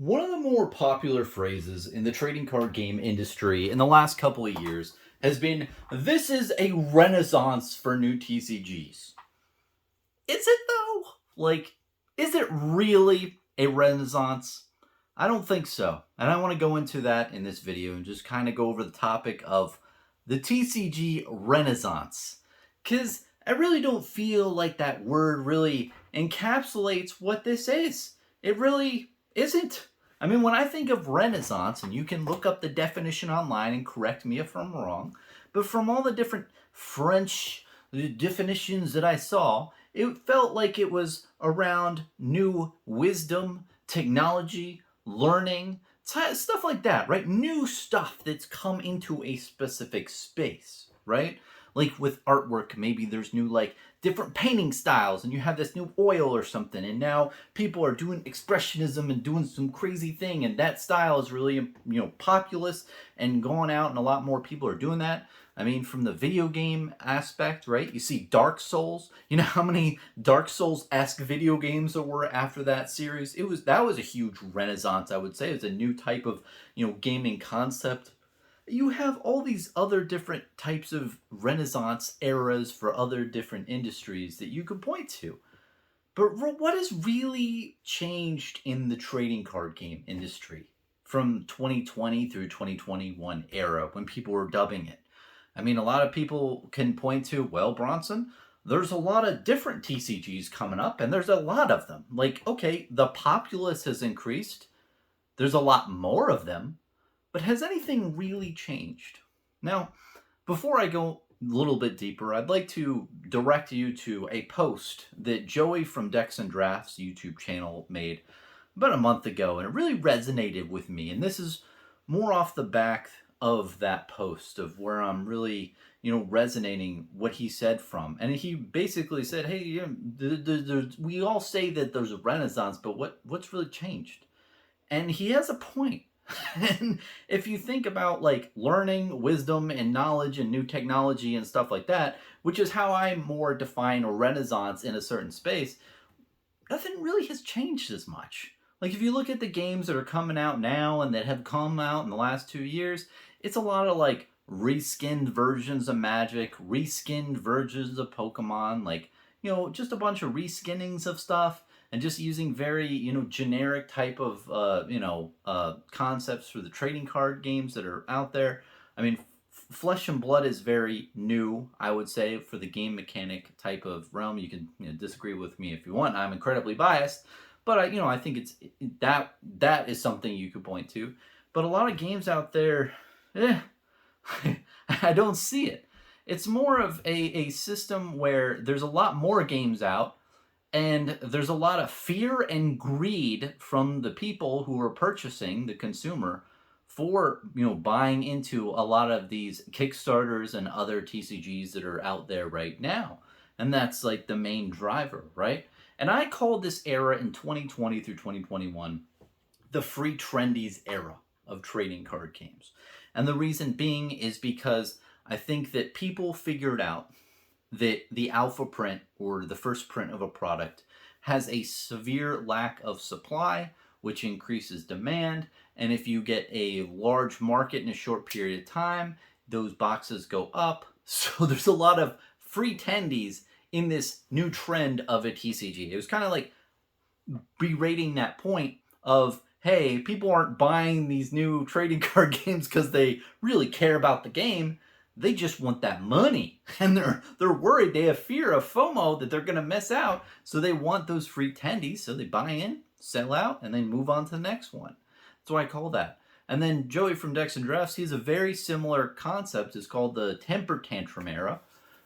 One of the more popular phrases in the trading card game industry in the last couple of years has been, "This is a renaissance for new TCGs." Is it though? Is it really a renaissance? I don't think so. And I want to go into that in this video and just kind of go over the topic of the TCG renaissance. Because I really don't feel like that word really encapsulates what this is. It really isn't. I mean, when I think of renaissance, and you can look up the definition online and correct me if I'm wrong, but from all the different French definitions that I saw, it felt like it was around new wisdom, technology, learning, stuff like that, right? New stuff that's come into a specific space, right? Like with artwork, maybe there's new, like, different painting styles, and you have this new oil or something, and now people are doing expressionism and doing some crazy thing, and that style is really, populous and going out, and a lot more people are doing that. I mean, from the video game aspect, right? You see Dark Souls. You know how many Dark Souls-esque video games there were after that series? That was a huge renaissance, I would say. It was a new type of, gaming concept. You have all these other different types of renaissance eras for other different industries that you could point to. But what has really changed in the trading card game industry from 2020 through 2021 era when people were dubbing it? I mean, a lot of people can point to, well, Bronson, there's a lot of different TCGs coming up, and there's a lot of them. Like, okay, the populace has increased. There's a lot more of them. But has anything really changed? Now, before I go a little bit deeper, I'd like to direct you to a post that Joey from Decks and Drafts YouTube channel made about a month ago, and it really resonated with me. And this is more off the back of that post of where I'm really, resonating what he said from. And he basically said, hey, we all say that there's a renaissance, but what's really changed? And he has a point. And if you think about, like, learning, wisdom, and knowledge and new technology and stuff like that, which is how I more define a renaissance in a certain space, nothing really has changed as much. Like, if you look at the games that are coming out now and that have come out in the last 2 years, it's a lot of, like, reskinned versions of Magic, reskinned versions of Pokemon, like, just a bunch of reskinnings of stuff, and just using very, generic type of, concepts for the trading card games that are out there. I mean, Flesh and Blood is very new, I would say, for the game mechanic type of realm. You can, disagree with me if you want. I'm incredibly biased, but I think that is something you could point to. But a lot of games out there, I don't see it. It's more of a system where there's a lot more games out, and there's a lot of fear and greed from the people who are purchasing, the consumer, for, buying into a lot of these Kickstarters and other TCGs that are out there right now. And that's, like, the main driver, right? And I called this era in 2020 through 2021 the free trendies era of trading card games. And the reason being is because I think that people figured out that the alpha print, or the first print of a product, has a severe lack of supply, which increases demand. And if you get a large market in a short period of time, those boxes go up. So there's a lot of free tendies in this new trend of a TCG. It was kind of like berating that point of, hey, people aren't buying these new trading card games because they really care about the game. They just want that money, and they're worried. They have fear of FOMO that they're going to miss out, so they want those free tendies, so they buy in, sell out, and then move on to the next one. That's what I call that. And then Joey from Decks and Drafts, he has a very similar concept. It's called the Temper Tantrum era,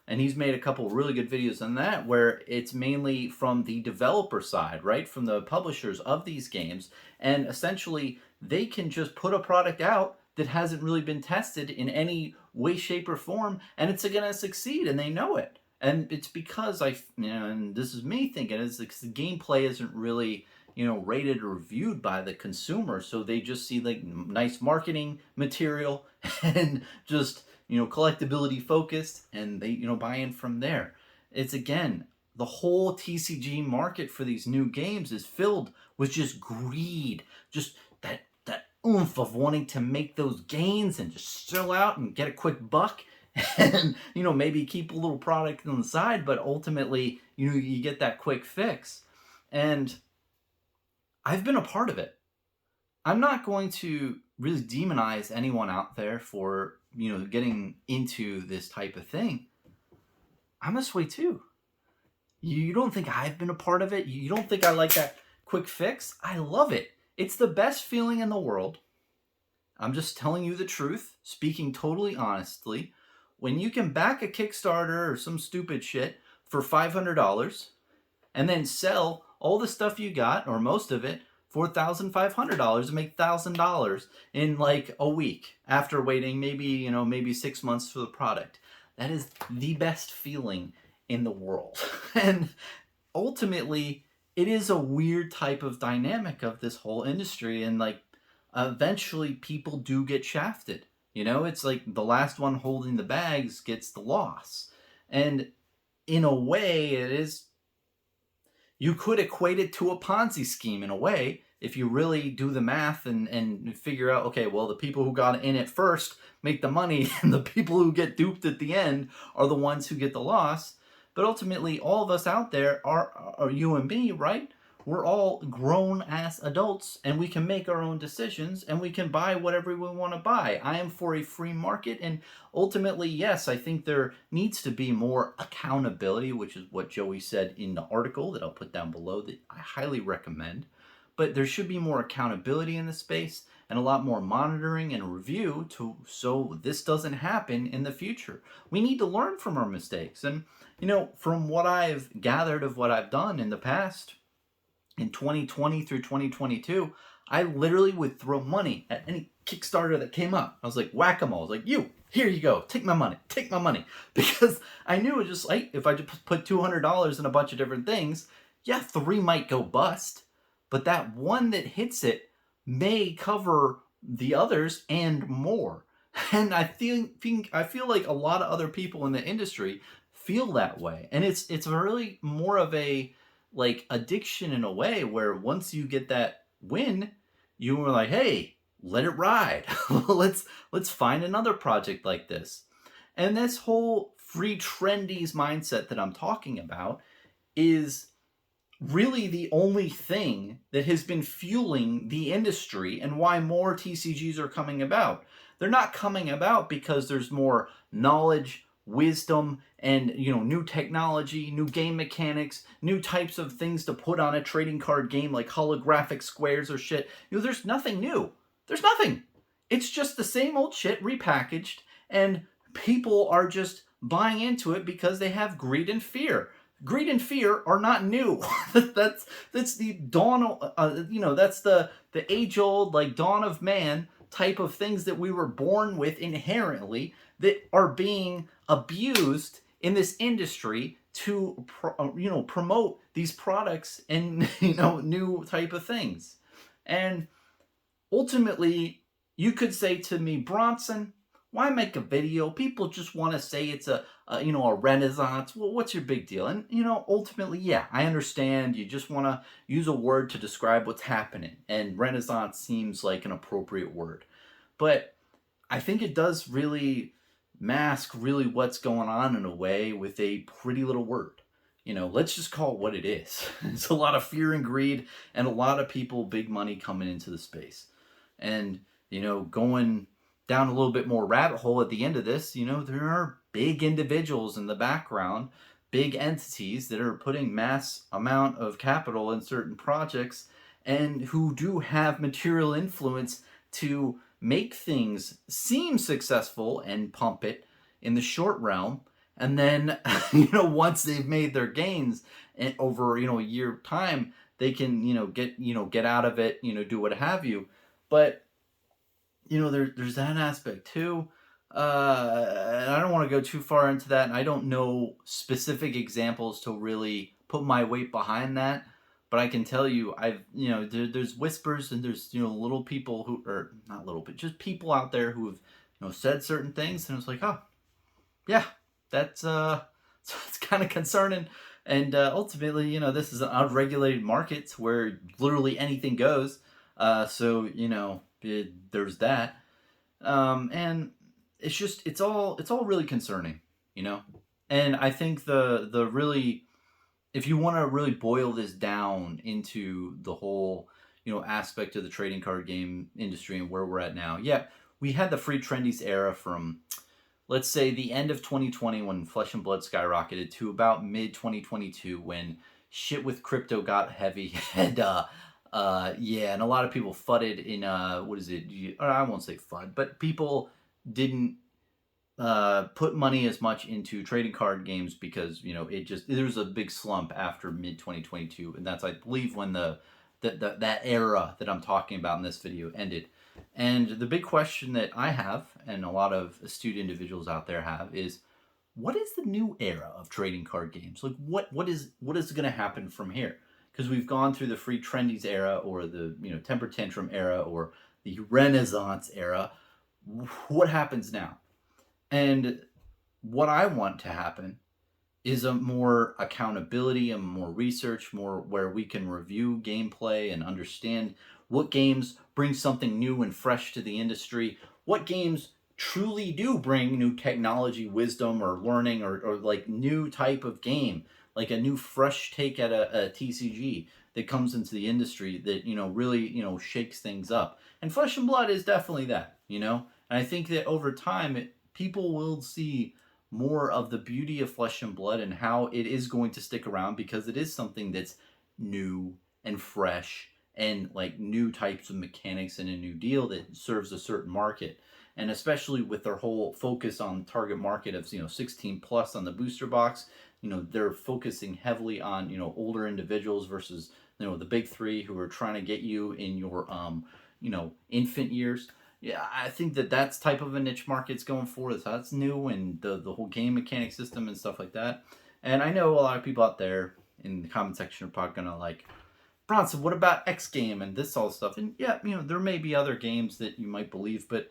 and he's made a couple really good videos on that, where it's mainly from the developer side, right, from the publishers of these games, and essentially they can just put a product out that hasn't really been tested in any way, shape, or form, and it's going to succeed, and they know it. And it's because and this is me thinking, is the gameplay isn't really, rated or reviewed by the consumer, so they just see, like, nice marketing material and just, collectability focused, and they, buy in from there. It's, again, the whole TCG market for these new games is filled with just greed, just that oomph of wanting to make those gains and just sell out and get a quick buck, and maybe keep a little product on the side, but ultimately you get that quick fix. And I've been a part of it. I'm not going to really demonize anyone out there for getting into this type of thing. I'm this way too. You don't think I've been a part of it? You don't think I like that quick fix? I love it. It's the best feeling in the world. I'm just telling you the truth, speaking totally honestly. When you can back a Kickstarter or some stupid shit for $500 and then sell all the stuff you got, or most of it, for $1,500 and make $1,000 in like a week after waiting maybe 6 months for the product. That is the best feeling in the world. And ultimately, it is a weird type of dynamic of this whole industry, and like eventually people do get shafted. It's like the last one holding the bags gets the loss. And in a way, it is, you could equate it to a Ponzi scheme in a way, if you really do the math and figure out, okay, well, the people who got in it first make the money, and the people who get duped at the end are the ones who get the loss. But ultimately, all of us out there are you and me, right? We're all grown-ass adults, and we can make our own decisions, and we can buy whatever we want to buy. I am for a free market, and ultimately, yes, I think there needs to be more accountability, which is what Joey said in the article that I'll put down below that I highly recommend. But there should be more accountability in the space and a lot more monitoring and review so this doesn't happen in the future. We need to learn from our mistakes. And, from what I've gathered of what I've done in the past, in 2020 through 2022, I literally would throw money at any Kickstarter that came up. I was like, whack-a-mole. I was like, here you go. Take my money. Because I knew it just like, if I just put $200 in a bunch of different things, yeah, 3 might go bust. But that one that hits it may cover the others and more. And I feel like a lot of other people in the industry feel that way. And it's really more of a like addiction in a way, where once you get that win, you were like, hey, let it ride. let's find another project like this. And this whole free trendies mindset that I'm talking about is really the only thing that has been fueling the industry and why more TCGs are coming about. They're not coming about because there's more knowledge, wisdom, and new technology, new game mechanics, new types of things to put on a trading card game like holographic squares or shit. There's nothing new. There's nothing. It's just the same old shit repackaged, and people are just buying into it because they have greed and fear. Greed and fear are not new. that's the dawn. That's the age-old like dawn of man type of things that we were born with inherently, that are being abused in this industry to promote these products and new type of things. And ultimately, you could say to me, Bronson, why make a video? People just want to say it's a renaissance. Well, what's your big deal? And ultimately, yeah, I understand. You just want to use a word to describe what's happening, and renaissance seems like an appropriate word. But I think it does really mask really what's going on in a way with a pretty little word. Let's just call it what it is. It's a lot of fear and greed, and a lot of people, big money coming into the space. And, going down a little bit more rabbit hole at the end of this, there are big individuals in the background, big entities that are putting mass amount of capital in certain projects, and who do have material influence to make things seem successful and pump it in the short realm. And then, once they've made their gains over, a year time, they can, get out of it, do what have you. But, there's that aspect too. And I don't want to go too far into that. And I don't know specific examples to really put my weight behind that. But I can tell you, there's whispers, and there's, little people who, or not little, but just people out there who have, said certain things. And it's like, oh, yeah, that's, so it's kind of concerning. And ultimately, this is an unregulated market where literally anything goes. So there's that. And it's all really concerning, you know. And I think the really, if you want to really boil this down into the whole aspect of the trading card game industry and where we're at now, yeah, we had the free trendies era from, let's say, the end of 2020 when Flesh and Blood skyrocketed to about mid 2022 when shit with crypto got heavy. And yeah, and a lot of people fudded in what is it, or I won't say fud, but people didn't put money as much into trading card games because there was a big slump after mid 2022, and that's, I believe, when that era that I'm talking about in this video ended. And the big question that I have, and a lot of astute individuals out there have, is what is the new era of trading card games? Like, what is going to happen from here? Because we've gone through the free trendies era, or the temper tantrum era, or the Renaissance era. What happens now? And what I want to happen is a more accountability and more research, more where we can review gameplay and understand what games bring something new and fresh to the industry, what games truly do bring new technology, wisdom, or learning, or like new type of game, like a new fresh take at a TCG that comes into the industry that really shakes things up. And Flesh and Blood is definitely that. And I think that over time people will see more of the beauty of Flesh and Blood and how it is going to stick around, because it is something that's new and fresh and like new types of mechanics and a new deal that serves a certain market. And especially with their whole focus on target market of 16 plus on the booster box, they're focusing heavily on older individuals versus the big three who are trying to get you in your infant years. Yeah, I think that's type of a niche market's going for. That's new, and the whole game mechanic system and stuff like that. And I know a lot of people out there in the comment section are probably gonna like, Bronson, what about X game and this all stuff? And yeah, there may be other games that you might believe, but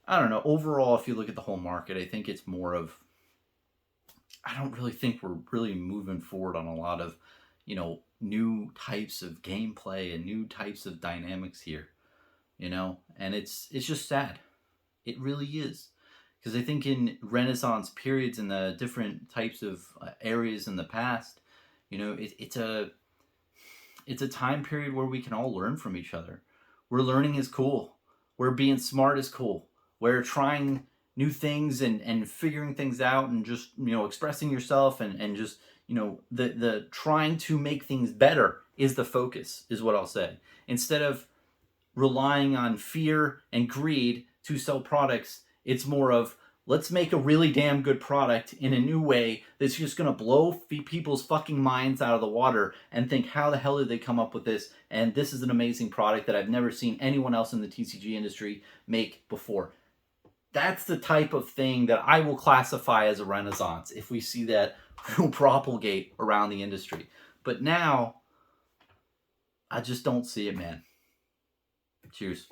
I don't know. Overall, if you look at the whole market, I think it's more of, I don't really think we're really moving forward on a lot of new types of gameplay and new types of dynamics here. And it's just sad. It really is, because I think in Renaissance periods and the different types of areas in the past, it's a time period where we can all learn from each other. Where learning is cool, where being smart is cool, where trying new things and figuring things out and just expressing yourself and just the trying to make things better is the focus, is what I'll say, instead of relying on fear and greed to sell products. It's more of, let's make a really damn good product in a new way that's just going to blow people's fucking minds out of the water and think, how the hell did they come up with this? And this is an amazing product that I've never seen anyone else in the TCG industry make before. That's the type of thing that I will classify as a renaissance if we see that propagate around the industry. But now, I just don't see it, man. Cheers.